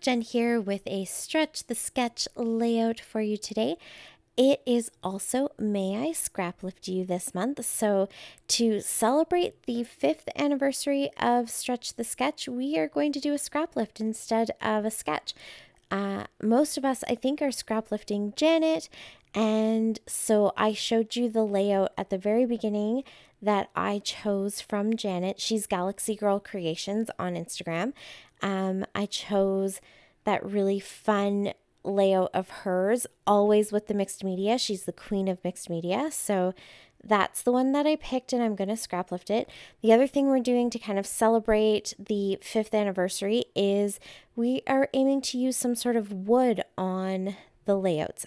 Jen here with a Stretch the Sketch layout for you today. It is also May I Scraplift You this month. So to celebrate the 5th anniversary of Stretch the Sketch, we are going to do a scraplift instead of a sketch. Most of us, I think, are scraplifting Janet. And so I showed you the layout at the very beginning that I chose from Janet. She's Galaxy Girl Creations on Instagram. I chose that really fun layout of hers, always with the mixed media. She's the queen of mixed media. So that's the one that I picked, and I'm going to scraplift it. The other thing we're doing to kind of celebrate the 5th anniversary is we are aiming to use some sort of wood on the layouts.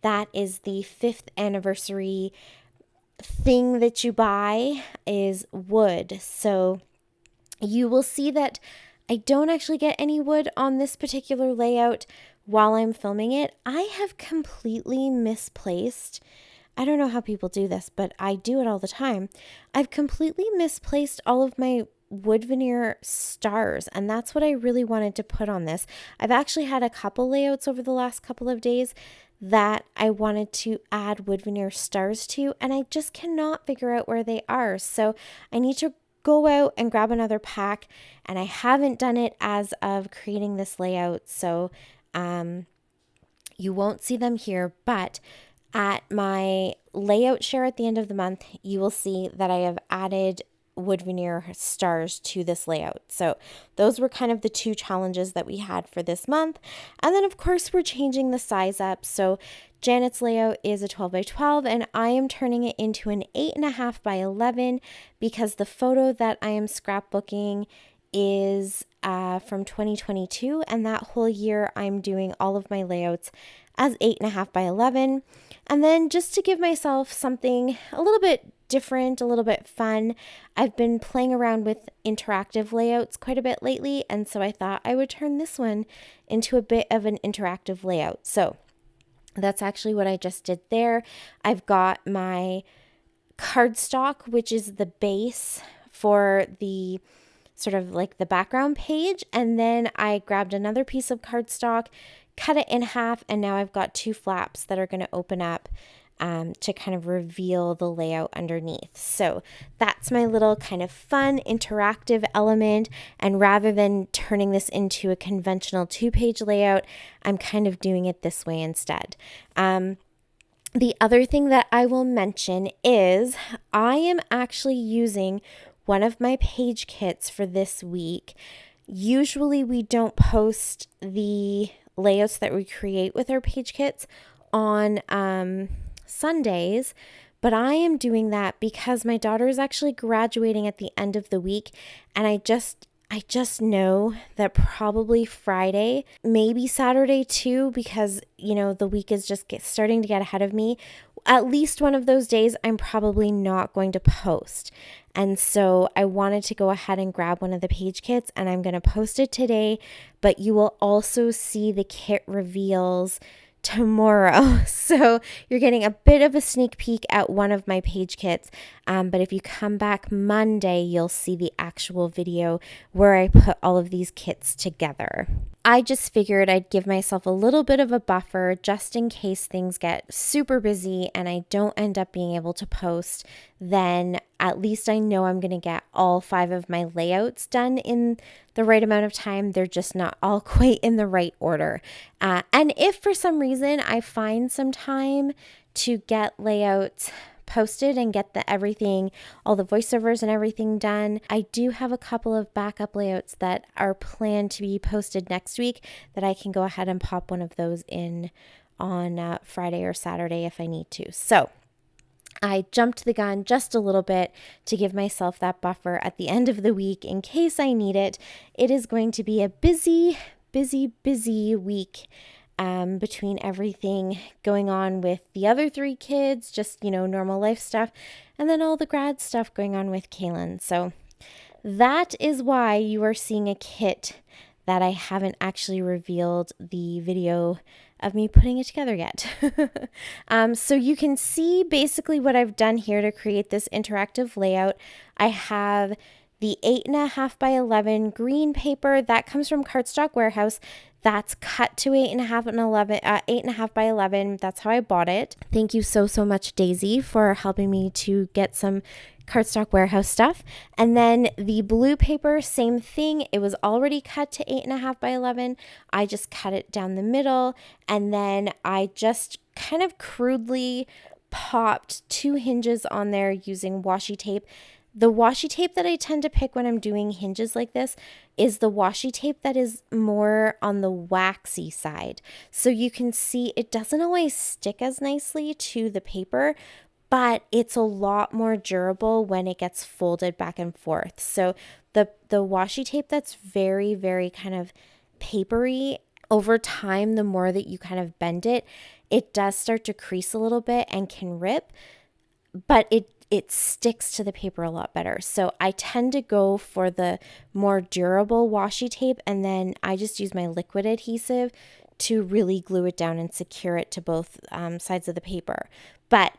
That is the 5th anniversary thing that you buy is wood. So you will see that I don't actually get any wood on this particular layout while I'm filming it. I have completely misplaced, I don't know how people do this, but I do it all the time. I've completely misplaced all of my wood veneer stars, and that's what I really wanted to put on this. I've actually had a couple layouts over the last couple of days that I wanted to add wood veneer stars to, and I just cannot figure out where they are. So I need to go out and grab another pack, and I haven't done it as of creating this layout, so you won't see them here, but at my layout share at the end of the month, you will see that I have added wood veneer stars to this layout. So those were kind of the two challenges that we had for this month. And then of course we're changing the size up. So Janet's layout is a 12 by 12 and I am turning it into an 8.5 by 11 because the photo that I am scrapbooking is from 2022, and that whole year I'm doing all of my layouts as 8.5 by 11. And then just to give myself something a little bit different, a little bit fun, I've been playing around with interactive layouts quite a bit lately, and so I thought I would turn this one into a bit of an interactive layout. So that's actually what I just did there. I've got my cardstock, which is the base for the sort of like the background page, and then I grabbed another piece of cardstock, cut it in half, and now I've got two flaps that are going to open up to kind of reveal the layout underneath. So that's my little kind of fun interactive element, and rather than turning this into a conventional 2-page layout, I'm kind of doing it this way instead. The other thing that I will mention is I am actually using one of my page kits for this week. Usually we don't post the layouts that we create with our page kits on Sundays, but I am doing that because my daughter is actually graduating at the end of the week, and I just know that probably Friday, maybe Saturday too, because the week is just starting to get ahead of me. At least one of those days I'm probably not going to post. And so I wanted to go ahead and grab one of the page kits, and I'm going to post it today, but you will also see the kit reveals tomorrow. So you're getting a bit of a sneak peek at one of my page kits. But if you come back Monday, you'll see the actual video where I put all of these kits together. I just figured I'd give myself a little bit of a buffer just in case things get super busy and I don't end up being able to post. Then at least I know I'm going to get all 5 of my layouts done in the right amount of time. They're just not all quite in the right order. And if for some reason I find some time to get layouts posted and get everything, all the voiceovers and everything done, I do have a couple of backup layouts that are planned to be posted next week that I can go ahead and pop one of those in on Friday or Saturday if I need to. So I jumped the gun just a little bit to give myself that buffer at the end of the week in case I need it. It is going to be a busy week between everything going on with the other 3 kids, just, normal life stuff, and then all the grad stuff going on with Kaylin. So that is why you are seeing a kit that I haven't actually revealed the video of me putting it together yet. So you can see basically what I've done here to create this interactive layout. I have The 8.5 by 11 green paper, that comes from Cardstock Warehouse. That's cut to 8.5 by 11. That's how I bought it. Thank you so, so much, Daisy, for helping me to get some Cardstock Warehouse stuff. And then the blue paper, same thing. It was already cut to 8.5 by 11. I just cut it down the middle, and then I just kind of crudely popped 2 hinges on there using washi tape. The washi tape that I tend to pick when I'm doing hinges like this is the washi tape that is more on the waxy side. So you can see it doesn't always stick as nicely to the paper, but it's a lot more durable when it gets folded back and forth. So the washi tape that's very, very kind of papery, over time, the more that you kind of bend it, it does start to crease a little bit and can rip, but it sticks to the paper a lot better. So I tend to go for the more durable washi tape, and then I just use my liquid adhesive to really glue it down and secure it to both sides of the paper. But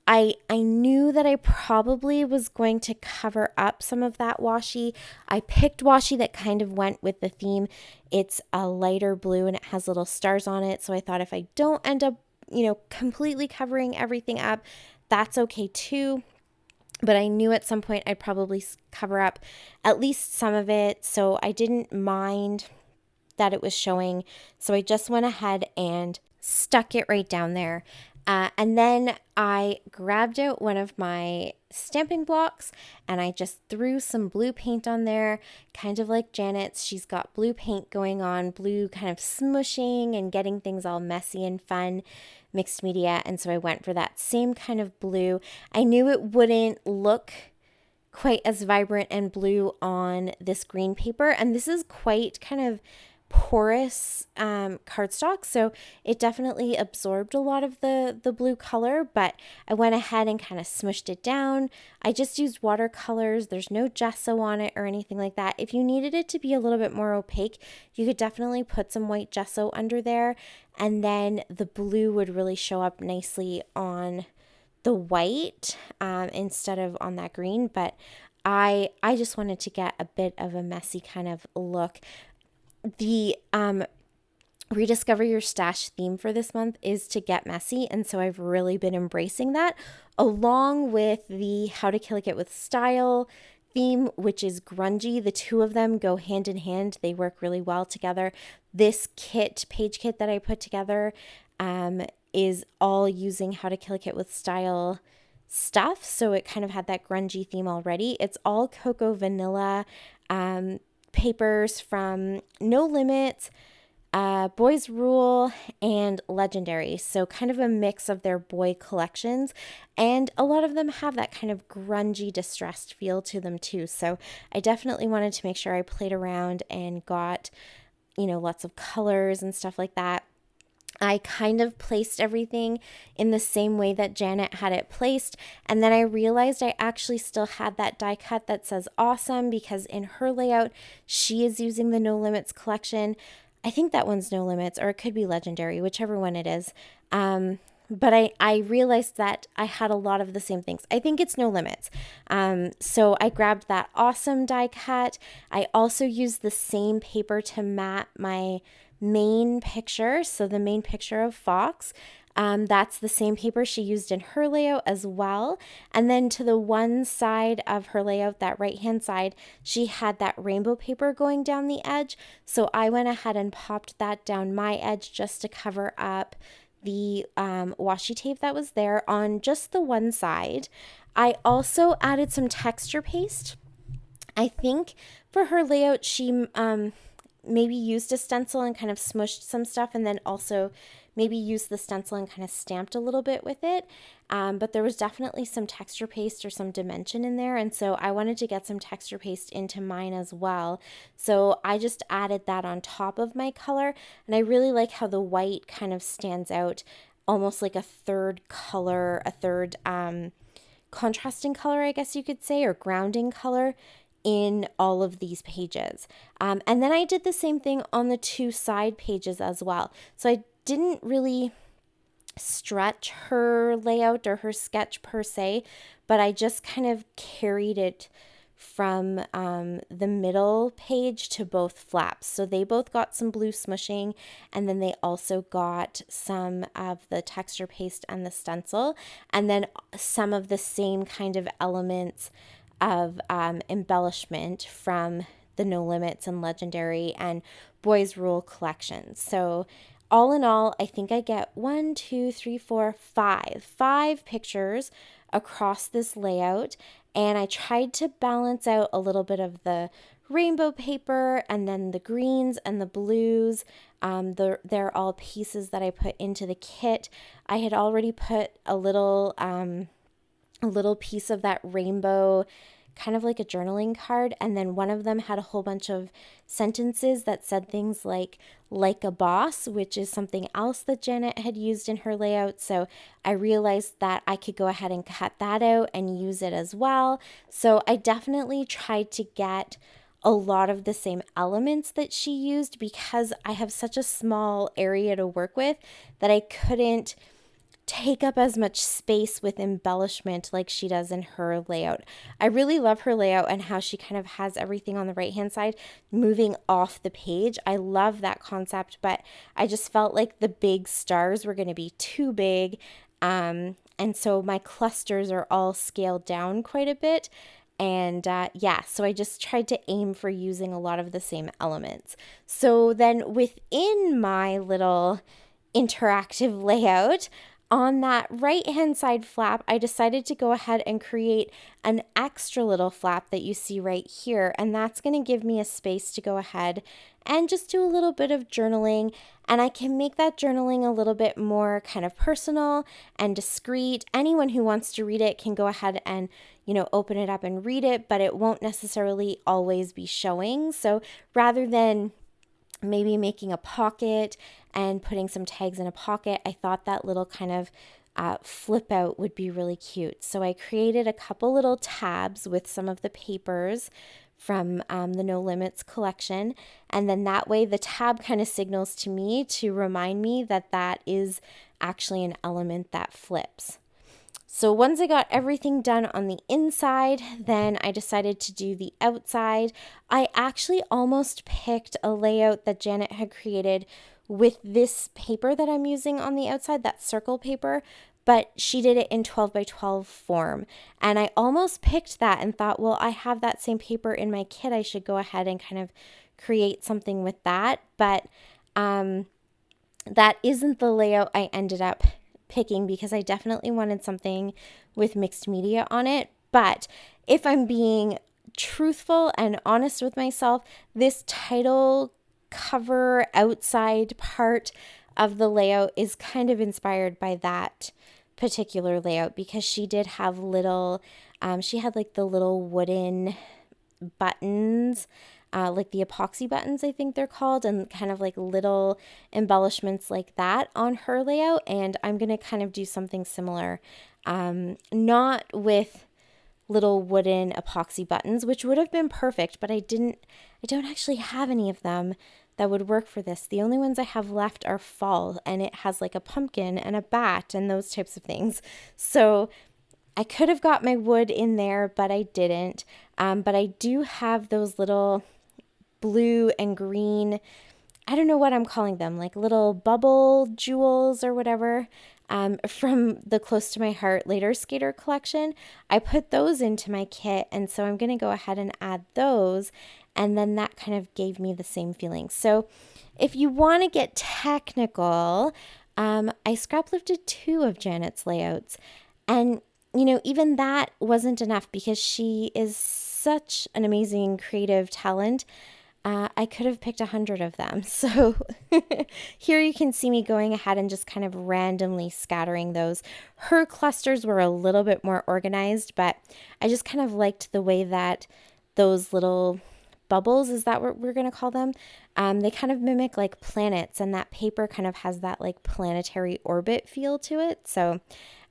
I knew that I probably was going to cover up some of that washi. I picked washi that kind of went with the theme. It's a lighter blue and it has little stars on it. So I thought if I don't end up, completely covering everything up, that's okay too. But I knew at some point I'd probably cover up at least some of it. So I didn't mind that it was showing. So I just went ahead and stuck it right down there. And then I grabbed out one of my stamping blocks and I just threw some blue paint on there, kind of like Janet's. She's got blue paint going on, blue kind of smushing and getting things all messy and fun, mixed media. And so I went for that same kind of blue. I knew it wouldn't look quite as vibrant and blue on this green paper. And this is quite kind of porous cardstock, so it definitely absorbed a lot of the blue color, but I went ahead and kind of smushed it down. I just used watercolors. There's no gesso on it or anything like that. If you needed it to be a little bit more opaque, you could definitely put some white gesso under there, and then the blue would really show up nicely on the white instead of on that green. But I just wanted to get a bit of a messy kind of look. The Rediscover Your Stash theme for this month is to get messy, and so I've really been embracing that, along with the How to Kill a Kit with Style theme, which is grungy. The two of them go hand in hand. They work really well together. This page kit that I put together is all using How to Kill a Kit with Style stuff, so it kind of had that grungy theme already. It's all cocoa vanilla papers from No Limits, Boys Rule, and Legendary. So kind of a mix of their boy collections. And a lot of them have that kind of grungy, distressed feel to them too. So I definitely wanted to make sure I played around and got, lots of colors and stuff like that. I kind of placed everything in the same way that Janet had it placed. And then I realized I actually still had that die cut that says awesome, because in her layout, she is using the No Limits collection. I think that one's No Limits, or it could be Legendary, whichever one it is. But I realized that I had a lot of the same things. I think it's No Limits. So I grabbed that awesome die cut. I also used the same paper to mat my main picture. So the main picture of Fox, that's the same paper she used in her layout as well. And then to the one side of her layout, that right hand side, she had that rainbow paper going down the edge. So I went ahead and popped that down my edge just to cover up the washi tape that was there on just the one side. I also added some texture paste. I think for her layout, she maybe used a stencil and kind of smushed some stuff, and then also maybe used the stencil and kind of stamped a little bit with it. But there was definitely some texture paste or some dimension in there, and so I wanted to get some texture paste into mine as well. So I just added that on top of my color, and I really like how the white kind of stands out, almost like a third color, a third contrasting color, I guess you could say, or grounding color in all of these pages. And then I did the same thing on the two side pages as well. So I didn't really stretch her layout or her sketch per se, but I just kind of carried it from the middle page to both flaps. So they both got some blue smushing, and then they also got some of the texture paste and the stencil, and then some of the same kind of elements of embellishment from the No Limits and Legendary and Boys Rule collections. So all in all, I think I get 5 pictures across this layout, and I tried to balance out a little bit of the rainbow paper and then the greens and the blues. They're all pieces that I put into the kit. I had already put a little piece of that rainbow, kind of like a journaling card, and then one of them had a whole bunch of sentences that said things like a boss, which is something else that Janet had used in her layout. So I realized that I could go ahead and cut that out and use it as well. So I definitely tried to get a lot of the same elements that she used, because I have such a small area to work with that I couldn't take up as much space with embellishment like she does in her layout. I really love her layout and how she kind of has everything on the right hand side moving off the page. I love that concept, but I just felt like the big stars were going to be too big. And so my clusters are all scaled down quite a bit. And so I just tried to aim for using a lot of the same elements. So then within my little interactive layout, on that right hand side flap, I decided to go ahead and create an extra little flap that you see right here. And that's going to give me a space to go ahead and just do a little bit of journaling. And I can make that journaling a little bit more kind of personal and discreet. Anyone who wants to read it can go ahead and, open it up and read it, but it won't necessarily always be showing. So rather than maybe making a pocket and putting some tags in a pocket, I thought that little kind of flip out would be really cute. So I created a couple little tabs with some of the papers from the No Limits collection. And then that way the tab kind of signals to me to remind me that that is actually an element that flips. So once I got everything done on the inside, then I decided to do the outside. I actually almost picked a layout that Janet had created with this paper that I'm using on the outside, that circle paper, but she did it in 12 by 12 form. And I almost picked that and thought, well, I have that same paper in my kit. I should go ahead and kind of create something with that. But that isn't the layout I ended up picking, because I definitely wanted something with mixed media on it. But if I'm being truthful and honest with myself, this title cover outside part of the layout is kind of inspired by that particular layout, because she did have she had like the little wooden buttons, like the epoxy buttons, I think they're called, and kind of like little embellishments like that on her layout. And I'm going to kind of do something similar, not with little wooden epoxy buttons, which would have been perfect, but I don't actually have any of them that would work for this. The only ones I have left are fall, and it has like a pumpkin and a bat and those types of things. So I could have got my wood in there, but I didn't. But I do have those little blue and green, I don't know what I'm calling them, like little bubble jewels or whatever, from the Close to My Heart Later Skater collection. I put those into my kit, and so I'm going to go ahead and add those, and then that kind of gave me the same feeling. So if you want to get technical, I scrap lifted 2 of Janet's layouts, and even that wasn't enough, because she is such an amazing creative talent. I could have picked 100 of them. So here you can see me going ahead and just kind of randomly scattering those. Her clusters were a little bit more organized, but I just kind of liked the way that those little bubbles, is that what we're going to call them? They kind of mimic like planets, and that paper kind of has that like planetary orbit feel to it. So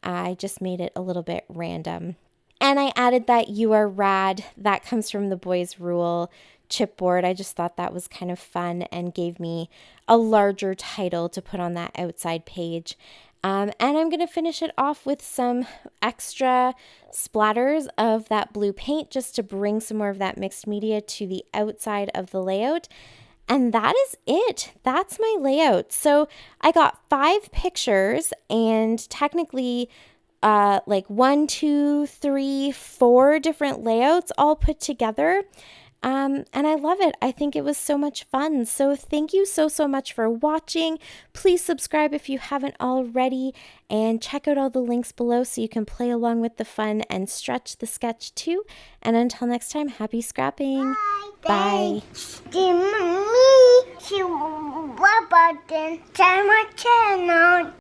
I just made it a little bit random. And I added that "You Are Rad." That comes from the Boys Rule chipboard. I just thought that was kind of fun and gave me a larger title to put on that outside page. And I'm going to finish it off with some extra splatters of that blue paint just to bring some more of that mixed media to the outside of the layout. And that is it. That's my layout. So I got 5 pictures and technically like 1, 2, 3, 4 different layouts all put together. And I love it. I think it was so much fun. So thank you so much for watching. Please subscribe if you haven't already, and check out all the links below so you can play along with the fun and stretch the sketch too. And until next time, happy scrapping. Bye. Bye. Me, she, what about the channel?